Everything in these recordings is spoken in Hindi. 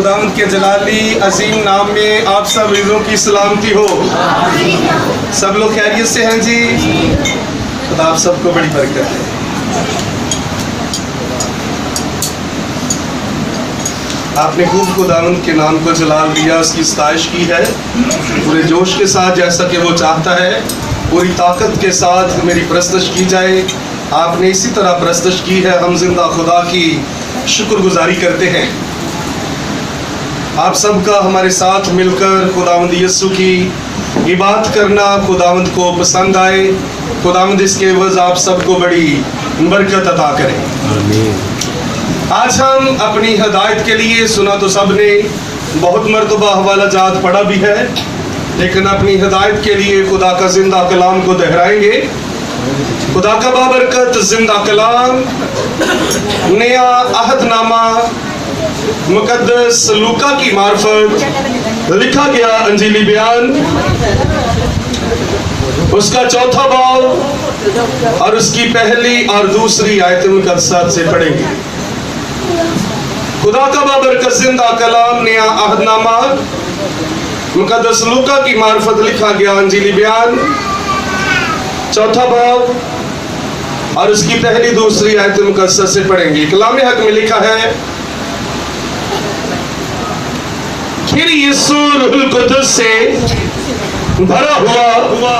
खुदावंद के जलाली अजीम नाम में आप सब ईदों की सलामती हो। सब लोग खैरियत से हैं जी। खुदा आप सबको बड़ी बरकत है। आपने खूब खुदावंद के नाम को जलाल दिया, उसकी सताइश की है पूरे जोश के साथ, जैसा कि वो चाहता है। पूरी ताकत के साथ मेरी परस्तश की जाए। आपने इसी तरह परस्तश की है। हम जिंदा खुदा की शुक्रगुजारी करते हैं। आप सबका हमारे साथ मिलकर खुदावंद यीशु की इबादत करना खुदावंद को पसंद आए। खुदावंद इसके एवज आप सबको बड़ी बरकत अता करें। आज हम अपनी हिदायत के लिए, सुना तो सबने, बहुत मरतबा हवाला जात पढ़ा भी है, लेकिन अपनी हिदायत के लिए खुदा का जिंदा कलाम को दोहराएंगे। खुदा का बाबरकत जिंदा कलाम नया अहदनामा मुकद्दस लूका की मार्फत लिखा गया अंजीली बयान, उसका चौथा बाब और उसकी पहली और दूसरी आयत मुकद्दसात से पढ़ेंगे। खुदा का बाबरकत जिंदा कलाम नया अहदनामा मुकद्दस लूका की मार्फत लिखा गया अंजीली बयान, चौथा बाब और उसकी पहली दूसरी आयत मुकद्दसात से पढ़ेंगे। कलाम हक में लिखा है, फिर यीशु रूहुल कुद्दुस से भरा हुआ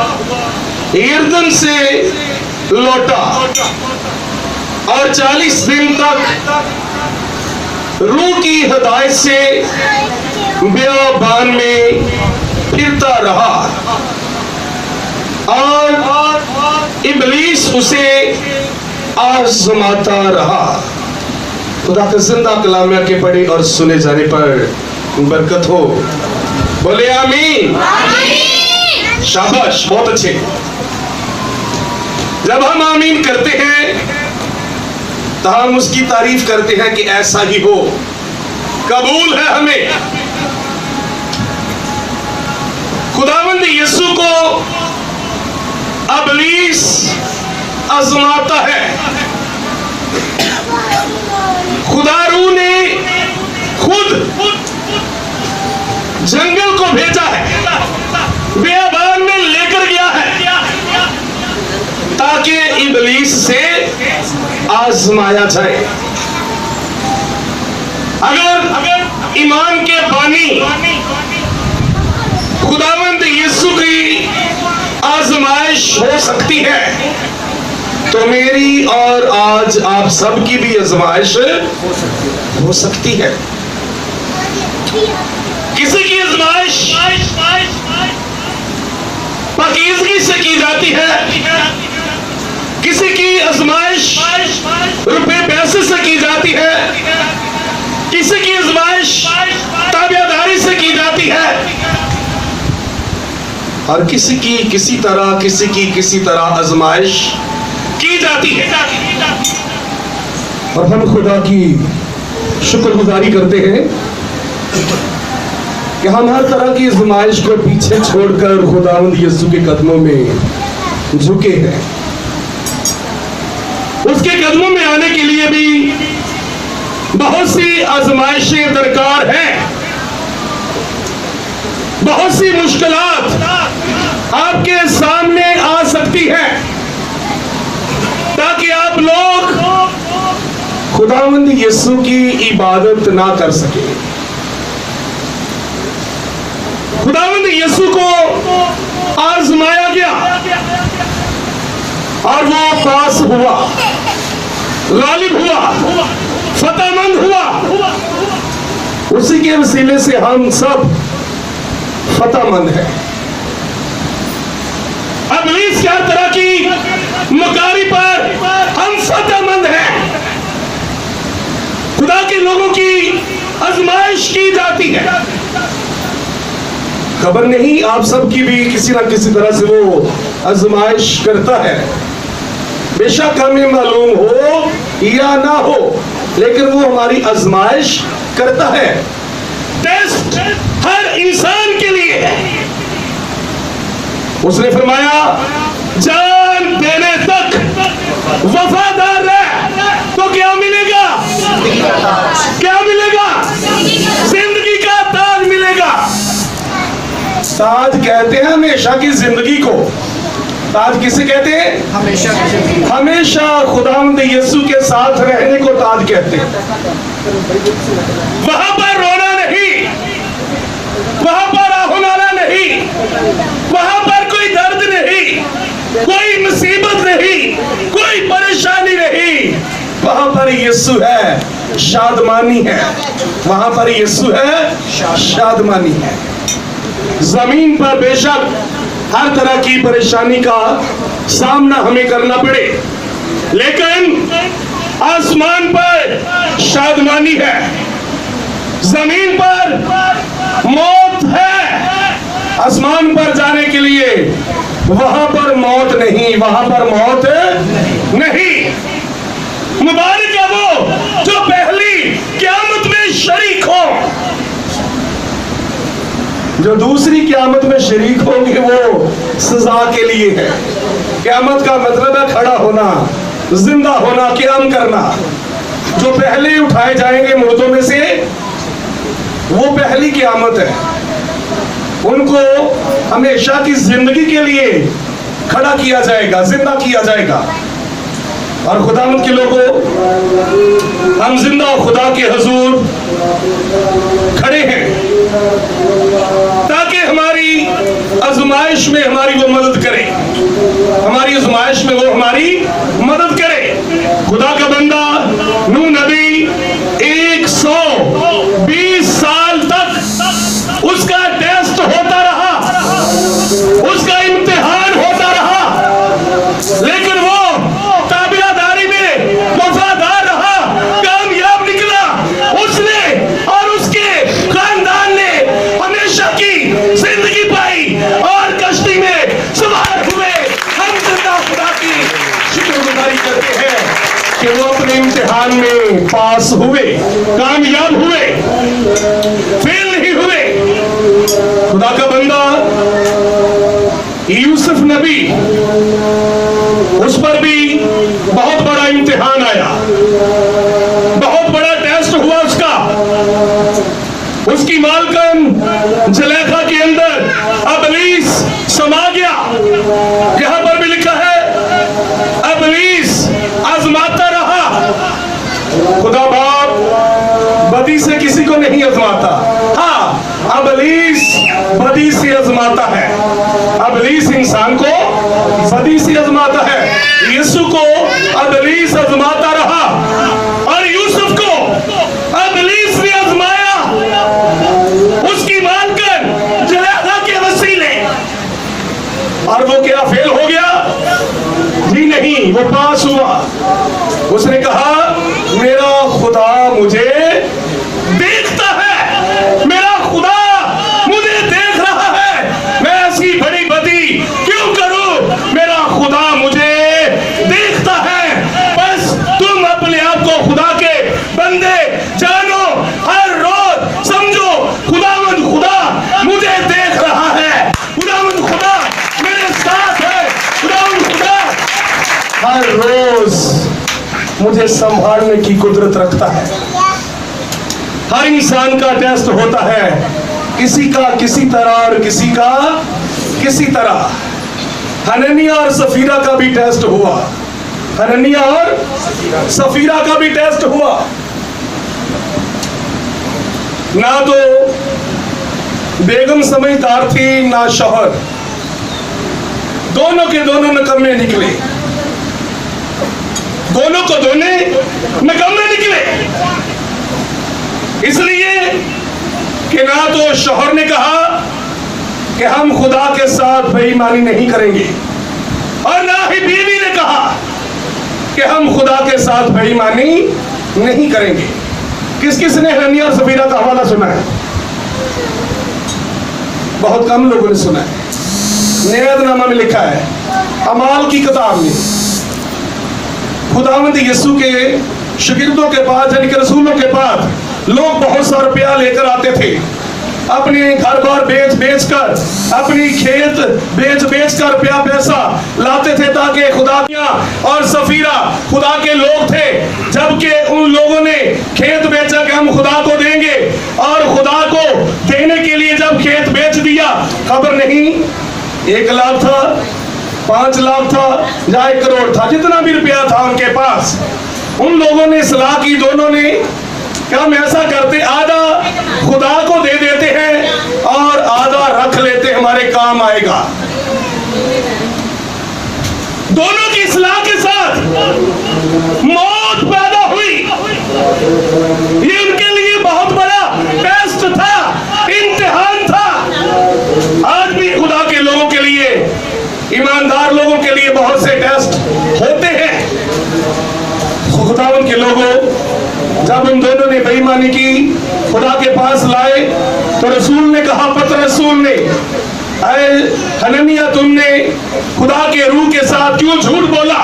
यरदन से लौटा और 40 दिन तक रूह की हिदायत से बियाबान में फिरता रहा और इब्लीस उसे आजमाता रहा। खुदा का जिंदा कलाम के पढ़े और सुने जाने पर बरकत हो। बोले आमीन। शाबाश, बहुत अच्छे। जब हम आमीन करते हैं तो हम उसकी तारीफ करते हैं कि ऐसा ही हो। कबूल है हमें। खुदावंद यीशु को इब्लीस आजमाता है। खुदारू ने खुद जंगल को भेजा है, बियाबान में लेकर गया है ताकि इब्लीस से आजमाया जाए। अगर ईमान के बानी खुदावंद यीशु की आजमाइश हो सकती है तो मेरी और आज आप सबकी भी आजमाइश हो सकती है। किसी की आजमाइश पाकीज़गी से की जाती है, किसी की आजमाइश रुपए पैसे से की जाती है, किसी की आजमाइश ताबियादारी से की जाती है और किसी की किसी तरह आजमाइश की जाती है। और हम खुदा की शुक्रगुजारी करते हैं कि हम हर तरह की आजमाइश को पीछे छोड़कर खुदावंद यीशु के कदमों में झुके हैं। उसके कदमों में आने के लिए भी बहुत सी आजमाइशें दरकार हैं। बहुत सी मुश्किलात आपके सामने आ सकती हैं ताकि आप लोग खुदावंद यीशु की इबादत ना कर सके। खुदावंद यीशु को आजमाया गया और वो पास हुआ, गालिब हुआ, फतेहमंद हुआ। उसी के वसीले से हम सब फतेहमंद हैं। इब्लीस की हर तरह की मकारी पर हम फतेहमंद हैं। खुदा के लोगों की आजमाइश की जाती है। खबर नहीं आप सबकी भी किसी ना किसी तरह से वो आजमाइश करता है। बेशक हमें मालूम हो या ना हो, लेकिन वो हमारी आजमाइश करता है। टेस्ट हर इंसान के लिए है। उसने फरमाया, जान देने तक वफादार रह तो क्या मिलेगा? क्या मिलेगा? जिंदगी ताज कहते हैं हमेशा की जिंदगी को। ताज किसे कहते हैं? हमेशा की जिंदगी। हमेशा खुदावंद यीशु के साथ रहने को ताज कहते हैं। वहां पर रोना नहीं, वहां पर आहुनाना नहीं, वहां पर कोई दर्द नहीं, कोई मुसीबत नहीं, कोई परेशानी नहीं। वहां पर यीशु है, शादमानी है। वहां पर यीशु है, शादमानी है। जमीन पर बेशक हर तरह की परेशानी का सामना हमें करना पड़े, लेकिन आसमान पर शादमानी है। जमीन पर मौत है, आसमान पर जाने के लिए वहां पर मौत नहीं, वहां पर मौत नहीं। मुबारक है वो जो पहली क़यामत में शरीक हो। जो दूसरी क़यामत में शरीक होंगे वो सजा के लिए है। क़यामत का मतलब है खड़ा होना, जिंदा होना, क़याम करना। जो पहले उठाए जाएंगे मुर्दों में से, वो पहली क़यामत है। उनको हमेशा की जिंदगी के लिए खड़ा किया जाएगा, जिंदा किया जाएगा। और खुदावंद के लोगों, हम जिंदा खुदा के हुजूर खड़े हैं ताकि हमारी आजमाइश में हमारी वो मदद करे, हमारी आजमाइश में वो हमारी मदद करे। खुदा का बंदा नूह नबी 120 साल तक उसका टेस्ट होता रहा, उसका इम्तिहान होता रहा, लेकिन वो ताबियादारी में वफादार रहा, कामयाब निकला। उसने और उसके खानदान ने हमेशा की जिंदगी पाई और कश्ती में सवार हुए। हम जिंदा खुदा की शुक्रगुजारी करते हैं कि वो अपने इम्तिहान में पास हुए, कामयाब हुए, फेल नहीं हुए। खुदा का बंदा यूसुफ नबी, उस पर भी बहुत बड़ा इम्तिहान आया, बहुत बड़ा टेस्ट हुआ उसका। उसकी मालकन जुलेखा के अंदर अबलीस समा गया। यहां पर भी लिखा है अबलीस आजमाता रहा। खुदा बाप बदी से किसी को नहीं आजमाता, हाँ अबलीस बदी से आजमाता है। अबलीस इंसान को बदी से आजमाता है। यीशु को अबलीस आजमाता रहा और यूसुफ को अबलीस ने आजमाया, उसकी मानकर जुलेखा के वसीले। और वो क्या फेल हो गया? जी नहीं, वो पास हुआ। उसने कहा मेरा खुदा मुझे देखता है, मेरा खुदा मुझे देख रहा है। मैं ऐसी बड़ी बदी क्यों करूं? मेरा खुदा मुझे देखता है। बस तुम अपने आप को खुदा के बंदे जानो, हर रोज समझो खुदावंद खुदा मुझे देख रहा है, खुदावंद खुदा मेरे साथ है, खुदावंद खुदा हर रोज मुझे संभालने की कुदरत रखता है। हर इंसान का टेस्ट होता है, किसी का किसी तरह और किसी का किसी तरह। हननिया और सफीरा का भी टेस्ट हुआ, हननिया और सफीरा का भी टेस्ट हुआ। ना तो बेगम समझदार थी ना शौहर, दोनों के दोनों निकम्मे निकले, दोनों को दोनों निकम्मे निकले। इसलिए कि ना तो शौहर ने कहा कि हम खुदा के साथ बेईमानी नहीं करेंगे, और ना ही बीवी ने कहा कि हम खुदा के साथ बेईमानी नहीं करेंगे। किस किस ने हननिया और सफीरा का हवाला सुना है? बहुत कम लोगों ने सुना है। नियतनामा में लिखा है, अमाल की किताब में, खुदावंद यीशु के शागिर्दों के पास, यानी कि रसूलों के पास लोग बहुत सा रुपया लेकर आते थे अपने घर बार बेच कर, अपनी खेत बेच कर पैसा लाते थे ताकि खुदा और सफीरा खुदा के लोग थे, जबकि उन लोगों ने खेत बेचा कि हम खुदा को देंगे, और खुदा को देने के लिए जब खेत बेच दिया, खबर नहीं 1 लाख था, 5 लाख था या 1 करोड़ था, जितना भी रुपया था उनके पास, उन लोगों ने सलाह की, दोनों ने हम ऐसा करते, आधा खुदा को दे देते हैं और आधा रख लेते, हमारे काम आएगा। दोनों की सलाह के साथ मौत पैदा हुई। ये उनके लिए बहुत बड़ा टेस्ट था, इम्तिहान था। आज भी खुदा के लोगों के लिए, ईमानदार लोगों के लिए बहुत से टेस्ट होते हैं। खुदावन के लोगों, जब उन दोनों ने बेईमानी की, खुदा के पास लाए, तो रसूल ने कहा, पतरस रसूल ने, अरे हननिया, तुमने खुदा के रूह के साथ क्यों झूठ बोला?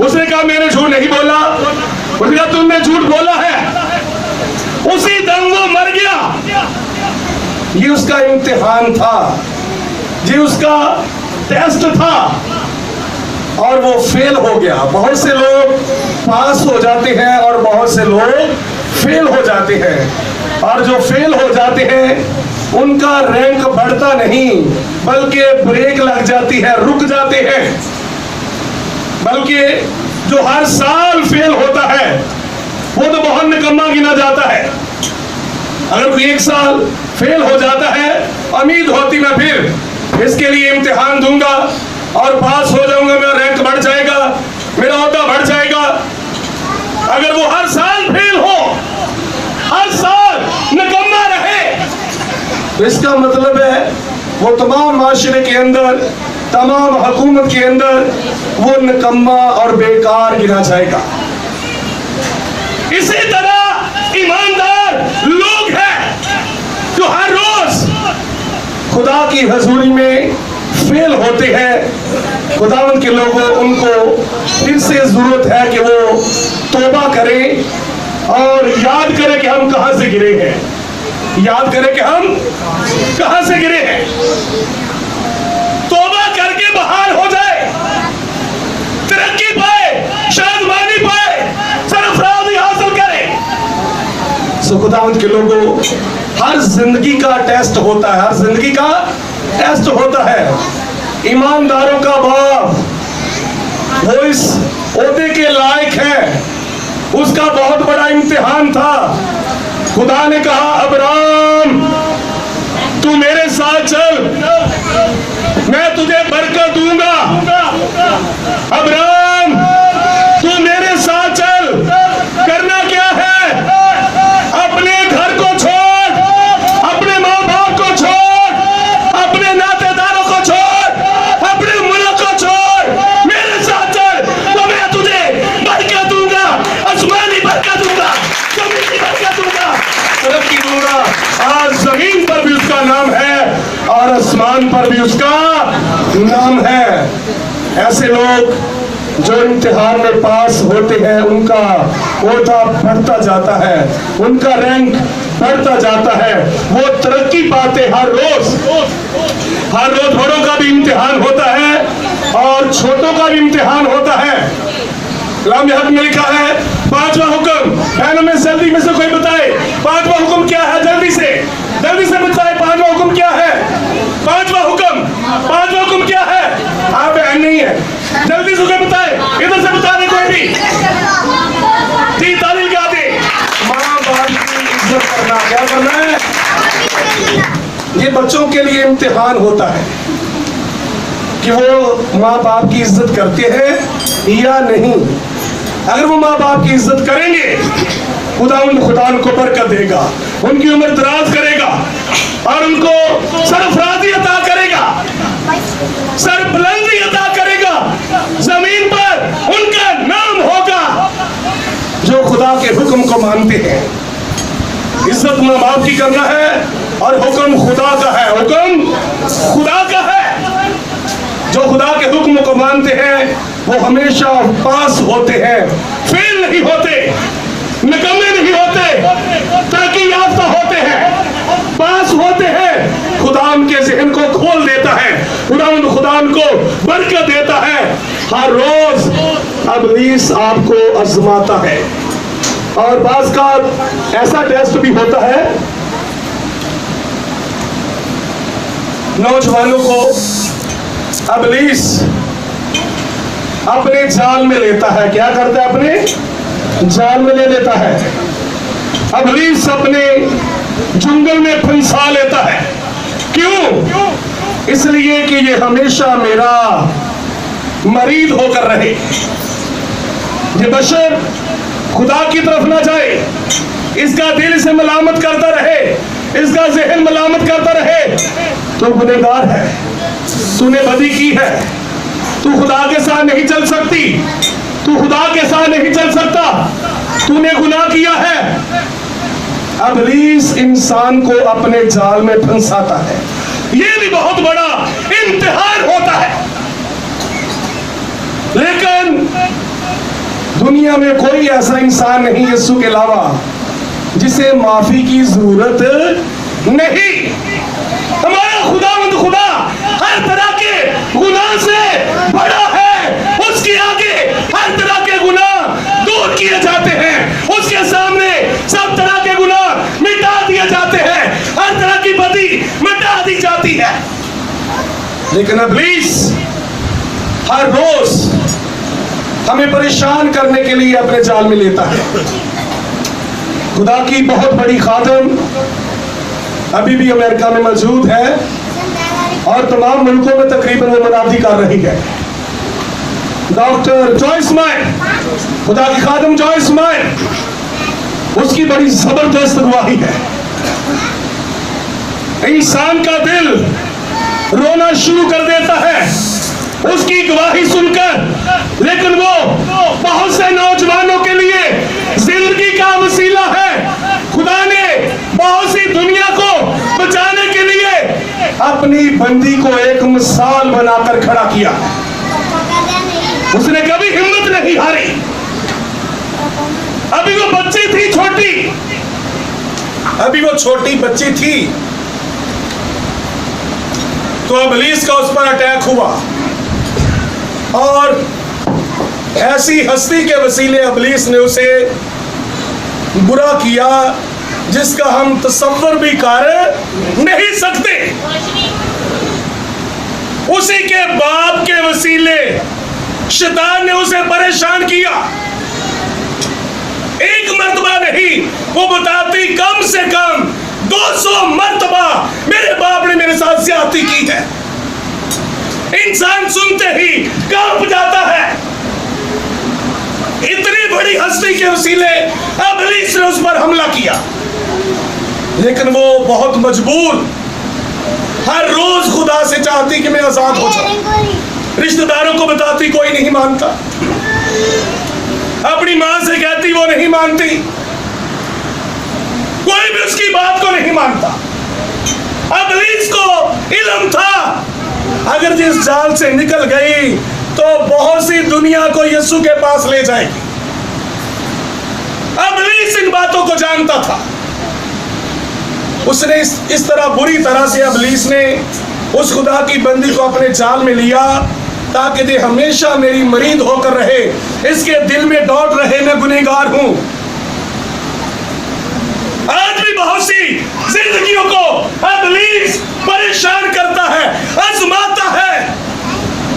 उसने कहा, मैंने झूठ नहीं बोला। उसने कहा, तुमने झूठ बोला है। उसी दम वो मर गया। ये उसका इम्तिहान था, ये उसका टेस्ट था, और वो फेल हो गया। बहुत से लोग पास हो जाते हैं और बहुत से लोग फेल हो जाते हैं, और जो फेल हो जाते हैं उनका रैंक बढ़ता नहीं, बल्कि ब्रेक लग जाती है, रुक जाते हैं। बल्कि जो हर साल फेल होता है वो तो बहुत निकम्मा गिना जाता है। अगर कोई 1 साल फेल हो जाता है, उम्मीद होती मैं फिर इसके लिए इम्तिहान दूंगा और पास हो जाऊंगा, मेरा रैंक बढ़ जाएगा, मेरा ओहदा बढ़ जाएगा। अगर वो हर साल फेल हो, हर साल निकम्मा रहे, तो इसका मतलब है वो तमाम माशरे के अंदर, तमाम हुकूमत के अंदर वो निकम्मा और बेकार गिना जाएगा। इसी तरह ईमानदार लोग हैं जो हर रोज खुदा की हजूरी में फेल होते हैं। खुदावंद के लोगों, उनको फिर से जरूरत है कि वो तौबा करें और याद करें कि हम कहां से गिरे हैं, याद करें कि हम कहां से गिरे हैं, तौबा करके बहाल हो जाए, तरक्की पाए, शादमानी पाए, सरफराजी हासिल करें। सो खुदावंद के लोगों, हर जिंदगी का टेस्ट होता है, हर जिंदगी का टेस्ट होता है। ईमानदारों का बाप, वो इस ओहदे के लायक है, उसका बहुत बड़ा इम्तिहान था। खुदा ने कहा, अब्राम तू मेरे साथ चल, मैं तुझे बरकत दूंगा। अब्राम तू मेरे साथ चल, करना क्या है? अपने घर को छोड़, अपने माँ बाप को छोड़, अपने नातेदारों को छोड़, अपने मुल्क को छोड़, मेरे साथ चल, तो मैं तुझे बरकत दूंगा, आसमानी बरकत दूंगा, जमीनी बरकत दूंगा, तरक्की दूंगा। आज जमीन पर भी उसका नाम है और आसमान पर भी उसका नाम है। ऐसे लोग जो इम्तिहान में पास होते हैं, उनका ओहदा बढ़ता जाता है, उनका रैंक बढ़ता जाता है, वो तरक्की पाते। हर रोज बड़ों का भी इम्तिहान होता है और छोटों का भी इम्तिहान होता है। कलाम हक में लिखा है, 5वां हुक्म, बहनों में जल्दी में से कोई बताए 5वां हुक्म क्या है? जल्दी से बताए 5वां हुक्म क्या है? 5वां हुक्म क्या है? हाँ, बहन नहीं है, जल्दी से कोई बताए, इधर से बता दे कोई भी। जी, तालीम क्या दे? माँ बाप की इज्जत करना। क्या करना है? ये बच्चों के लिए इम्तिहान होता है कि वो माँ बाप की इज्जत करते हैं या नहीं। अगर वो माँ बाप की इज्जत करेंगे, खुदा उनको बरकत देगा, उनकी उम्र दराज करेगा और उनको सरफराजी अता करेगा, सरबुलंदी अता करेगा, जमीन पर उनका नाम होगा। जो खुदा के हुक्म को मानते हैं, इज्जत माँ बाप की करना है और हुक्म खुदा का है, हुक्म खुदा का है। जो खुदा के हुक्म को मानते हैं वो हमेशा पास होते हैं, फेल नहीं होते, निकम्मे नहीं होते, तरक्की याफ्ता होते हैं। पास होते हैं, खुदाम के जहन को खोल देता है, खुदाम को बरकत देता है। हर रोज इब्लीस आपको आजमाता है और बाज़ का ऐसा टेस्ट भी होता है, नौजवानों को इब्लीस अपने जाल में लेता है। क्या करता है? अपने जाल में ले लेता है। इब्लीस अपने जंगल में फंसा लेता है। क्यों? इसलिए कि ये हमेशा मेरा मरीद होकर रहे, ये बशर खुदा की तरफ ना जाए, इसका दिल इसे मलामत करता रहे, इसका जहन मलामत करता रहे। तो गुनहगार है, तूने बदी की है, तू खुदा के साथ नहीं चल सकती, तू खुदा के साथ नहीं चल सकता, तूने गुनाह किया है। इब्लीस इंसान को अपने जाल में फंसाता है। यह भी बहुत बड़ा इम्तिहान होता है, लेकिन दुनिया में कोई ऐसा इंसान नहीं यीशु के अलावा जिसे माफी की जरूरत नहीं। हमारा खुदा हर तरह के गुनाह से बड़ा है, उसके आगे हर तरह के गुनाह दूर किए जाते हैं, उसके सामने सब तरह के गुनाह मिटा दिए जाते हैं, हर तरह की बदी मिटा दी जाती है। लेकिन इब्लीस हर रोज हमें परेशान करने के लिए अपने जाल में लेता है। खुदा की बहुत बड़ी खादम अभी भी अमेरिका में मौजूद है और तमाम मुल्कों में तकरीबन वो मुनादी कर रही है। डॉक्टर जॉयस मायर, खुदा की खादम जॉयस मायर, उसकी बड़ी जबरदस्त गवाही है। इंसान का दिल रोना शुरू कर देता है उसकी गवाही सुनकर, लेकिन वो बहुत से नौजवानों के लिए जिंदगी का वसीला है। खुदा ने बहुत सी दुनिया को बचाने के लिए अपनी बंदी को एक मिसाल बनाकर खड़ा किया। उसने कभी हिम्मत नहीं हारी। अभी वो बच्ची थी छोटी, अभी वो छोटी बच्ची थी तो इब्लीस का उस पर अटैक हुआ और ऐसी हस्ती के वसीले इब्लीस ने उसे बुरा किया जिसका हम तसव्वुर भी कर नहीं सकते। उसी के बाप के वसीले शैतान ने उसे परेशान किया। एक मर्तबा नहीं, वो बताती कम से कम 200 मर्तबा मेरे बाप ने मेरे साथ ज्यादती की है। इंसान सुनते ही कांप जाता है। इतनी बड़ी हस्ती के वसीले इब्लीस ने उस पर हमला किया, लेकिन वो बहुत मजबूर हर रोज खुदा से चाहती कि मैं आजाद हो जाऊं। रिश्तेदारों को बताती, कोई नहीं मानता। अपनी मां से कहती, वो नहीं मानती। कोई भी उसकी बात को नहीं मानता। इब्लीस को इल्म था अगर जिस जाल से निकल गई तो बहुत सी दुनिया को यीशु के पास ले जाएगी। इब्लीस इन बातों को जानता था। उसने इस तरह बुरी तरह से इब्लीस ने उस खुदा की बंदी को अपने जाल में लिया ताकि ये हमेशा मेरी मरीद होकर रहे, इसके दिल में डॉट रहे मैं गुनहगार हूं। आज भी बहुत सी जिंदगियों को इब्लीस परेशान करता है, आजमाता है।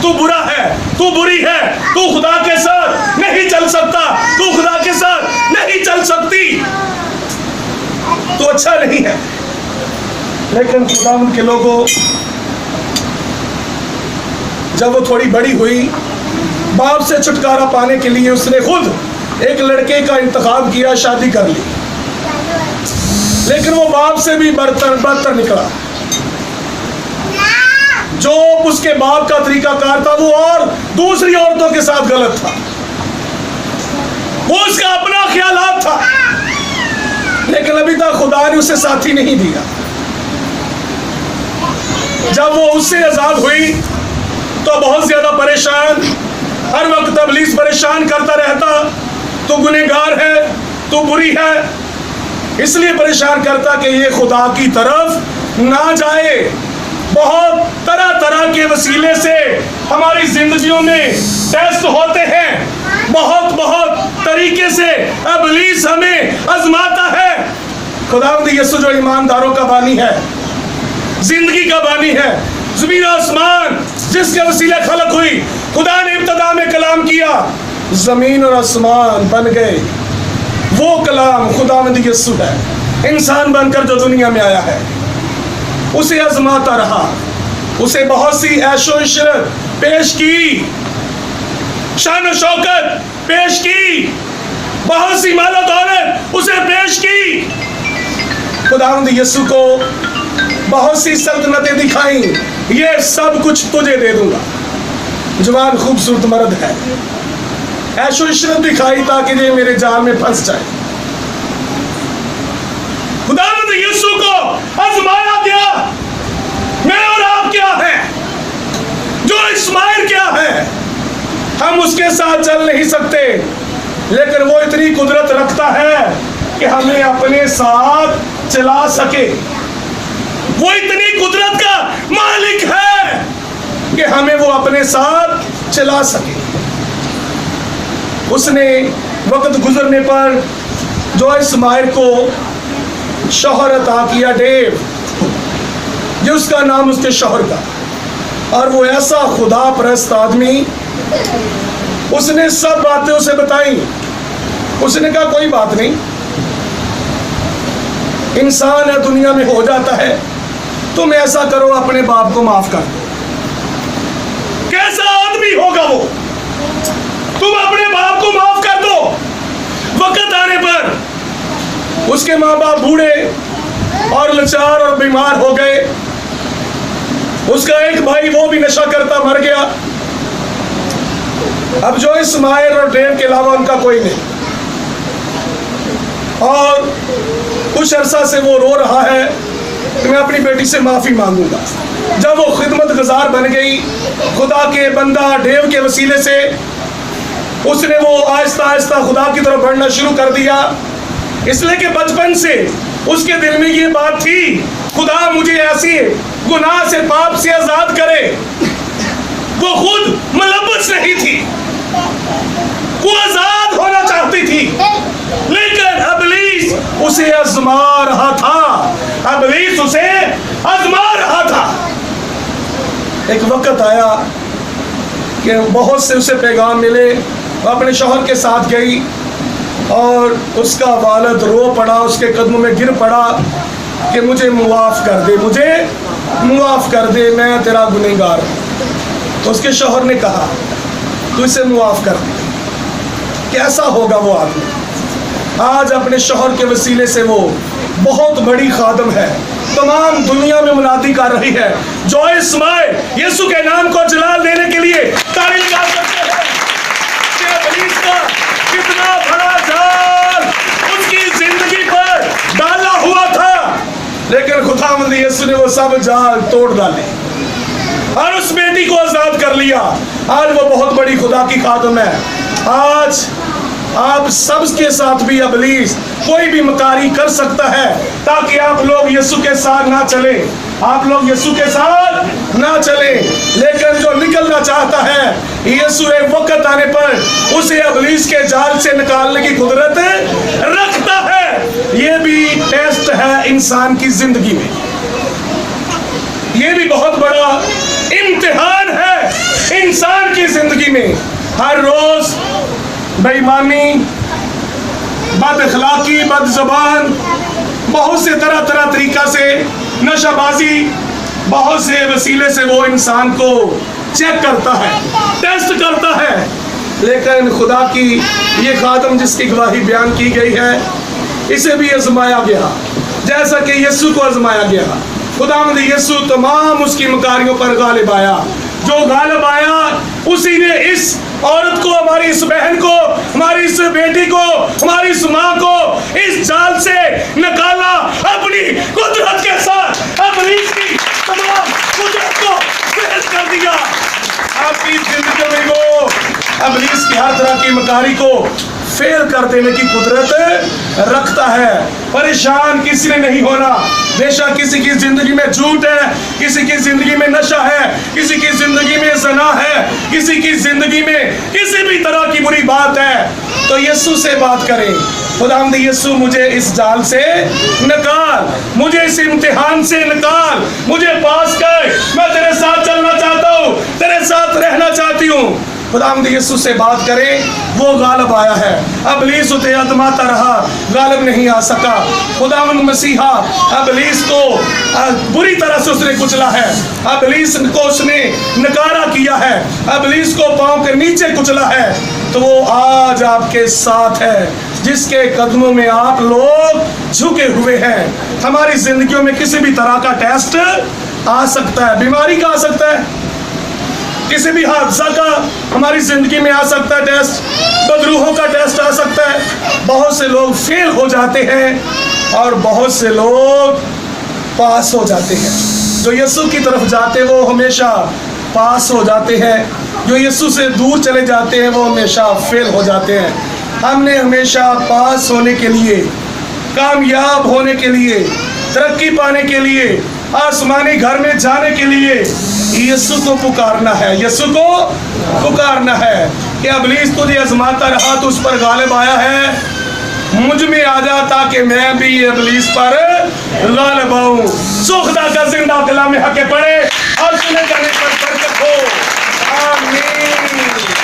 तू बुरा है, तू बुरी है, तू खुदा के साथ नहीं चल सकता, तू खुदा के साथ नहीं चल सकती, तू अच्छा नहीं है। लेकिन खुदा उनके लोगों, जब वो थोड़ी बड़ी हुई, बाप से छुटकारा पाने के लिए उसने खुद एक लड़के का इंतखाब किया, शादी कर ली। लेकिन वो बाप से भी बदतर निकला। जो उसके बाप का तरीकाकार था वो और दूसरी औरतों के साथ गलत था। वो उसका अपना ख्यालात था, लेकिन अभी तक खुदा ने उसे साथी नहीं दिया। जब वो उससे आजाद हुई तो बहुत ज्यादा परेशान, हर वक्त इब्लीस परेशान करता रहता, तू गुनहगार है, तू बुरी है, इसलिए परेशान करता कि ये खुदा की तरफ ना जाए। बहुत तरह तरह के वसीले से हमारी जिंदगियों में टेस्ट होते हैं, बहुत बहुत तरीके से इब्लीस हमें आजमाता है। खुदावंद यीशु जो ईमानदारों का बानी है, जिंदगी का बानी है, ज़मीन आसमान जिसके वसीले खलक हुई, खुदा ने इब्तिदा में कलाम किया, जमीन और आसमान बन गए। वो कलाम खुदावंद यीशु है, इंसान बनकर जो दुनिया में आया है। उसे आजमाता रहा, उसे बहुत सी ऐशो इशरत पेश की, शान शौकत पेश की, बहुत सी मालो दौलत उसे पेश की। खुदावंद यीशु को बहुत सी सल्तनतें दिखाई, ये सब कुछ तुझे दे दूंगा। जवान खूबसूरत मर्द है, ऐशो इशरत दिखाई ताकि ये मेरे जाल में फंस जाए। खुदावंद यीशु को आजमाया गया। मैं और आप क्या है, जो इस्माइल क्या है, हम उसके साथ चल नहीं सकते, लेकिन वो इतनी कुदरत रखता है कि हमें अपने साथ चला सके। वो इतनी कुदरत का मालिक है कि हमें वो अपने साथ चला सके। उसने वक्त गुजरने पर जो इस्माइल को शौहर अता किया, डेव, ये उसका नाम उसके शौहर का, और वो ऐसा खुदा परस्त आदमी, उसने सब बातें उसे बताई। उसने कहा कोई बात नहीं, इंसान है, दुनिया में हो जाता है, तुम ऐसा करो अपने बाप को माफ कर दो। कैसा आदमी होगा वो, तुम अपने बाप को माफ कर दो। वक्त आने पर उसके माँ बाप बूढ़े और लाचार और बीमार हो गए। उसका एक भाई वो भी नशा करता मर गया। अब जो इस्माइल और डेव के अलावा उनका कोई नहीं, और कुछ अरसा से वो रो रहा है कि मैं अपनी बेटी से माफी मांगूंगा। जब वो खिदमत गुजार बन गई खुदा के बंदा डेव के वसीले से, उसने वो आहिस्ता आहिस्ता खुदा की तरफ बढ़ना शुरू कर दिया। इसलिए कि बचपन से उसके दिल में ये बात थी, खुदा मुझे ऐसी गुनाह से, पाप से आजाद करे। वो खुद मुलव्वस नहीं थी, वो आजाद होना चाहती थी, लेकिन इब्लीस उसे आजमा रहा था। इब्लीस उसे आजमा रहा था। एक वक्त आया कि बहुत से उसे पैगाम मिले, वो अपने शौहर के साथ गई और उसका वालिद रो पड़ा, उसके कदमों में गिर पड़ा कि मुझे मुआफ़ कर दे, मुझे मुआफ़ कर दे, मैं तेरा गुनहगार हूँ। तो उसके शौहर ने कहा तू इसे मुआफ़ कर दे। कैसा होगा वो आदमी, आज अपने शौहर के वसीले से वो बहुत बड़ी खादम है, तमाम दुनिया में मुनादी कर रही है। जो इस्माइल यीशु के नाम को जलाल देने के लिए तारीफ कर सकते हैं कि इब्लीस का कितना बड़ा जाल उसकी जिंदगी पर डाला हुआ था, लेकिन खुदावंद यीशु ने वो सब जाल तोड़ डाले और उस बेटी को आजाद कर लिया। आज वो बहुत बड़ी खुदा की खादम है। आज आप सब के साथ भी इब्लीस कोई भी मकारी कर सकता है ताकि आप लोग यीशु के साथ ना चले, आप लोग यीशु के साथ ना चले। लेकिन जो निकलना चाहता है, यीशु एक वक्त आने पर उसे इब्लीस के जाल से निकालने की कुदरत रखता है। ये भी टेस्ट है इंसान की जिंदगी में, ये भी बहुत बड़ा इम्तिहान है इंसान की जिंदगी में। हर रोज बेईमानी, बद अखलाकी, बद ज़बान, बहुत से तरह तरह तरीका से नशाबाजी, बहुत से वसीले से वो इंसान को चेक करता है, टेस्ट करता है। लेकिन खुदा की ये खादम जिसकी गवाही बयान की गई है, इसे भी आजमाया गया जैसा कि यीशु को आजमाया गया। खुदावंद यीशु तमाम उसकी मकारियों पर गालिब आया। जो गालिब आया उसी ने इस औरत को, हमारी इस बहन को, हमारी इस बेटी को, हमारी इस माँ को इस जाल से निकाला अपनी कुदरत के साथ। इब्लीस की तमाम कुदरत को फेल कर दिया। आपकी जिंदगी में वो इब्लीस की हर तरह की मकारी को फेल कर देने की कुदरत रखता है। परेशान किसी ने नहीं होना। बेशक किसी की जिंदगी में झूठ है, किसी की जिंदगी में नशा है, किसी की जिंदगी में ज़ना है, किसी की जिंदगी में किसी भी तरह की बुरी बात है, तो यीशु से बात करें। खुदावंद यीशु मुझे इस जाल से निकाल, मुझे इस इम्तिहान से निकाल, मुझे पास कर, मैं तेरे साथ चलना चाहता हूँ, तेरे साथ रहना चाहती हूँ। खुदावंद यीशु से बात करें। वो गालिब आया है, इब्लीस उसे आजमाता रहा, गालिब नहीं आ सका। खुदावंद मसीहा इब्लीस को बुरी तरह से उसने कुचला है, इब्लीस को उसने नकारा किया है, इब्लीस को पांव के नीचे कुचला है। तो वो आज आपके साथ है, जिसके कदमों में आप लोग झुके हुए हैं। हमारी जिंदगियों में किसी भी तरह का टेस्ट आ सकता है, बीमारी का आ सकता है, किसी भी हादसा का हमारी जिंदगी में आ सकता है टेस्ट, बदरूहों का टेस्ट आ सकता है। बहुत से लोग फेल हो जाते हैं और बहुत से लोग पास हो जाते हैं। जो यीशु की तरफ जाते हैं वो हमेशा पास हो जाते हैं, जो यीशु से दूर चले जाते हैं वो हमेशा फेल हो जाते हैं। हमने हमेशा पास होने के लिए, कामयाब होने के लिए, तरक्की पाने के लिए, आसमानी घर में जाने के लिए यीशु को पुकारना है, यीशु को पुकारना है। कि इब्लीस तुझे आजमाता रहा तो उस पर गालिब आया है, मुझ में आ जा ताकि मैं भी इब्लीस पर गालिब आऊं। सो खुदा का जिंदा दिला में हके पड़े और सुने जाने पर बरकत हो। आमीन।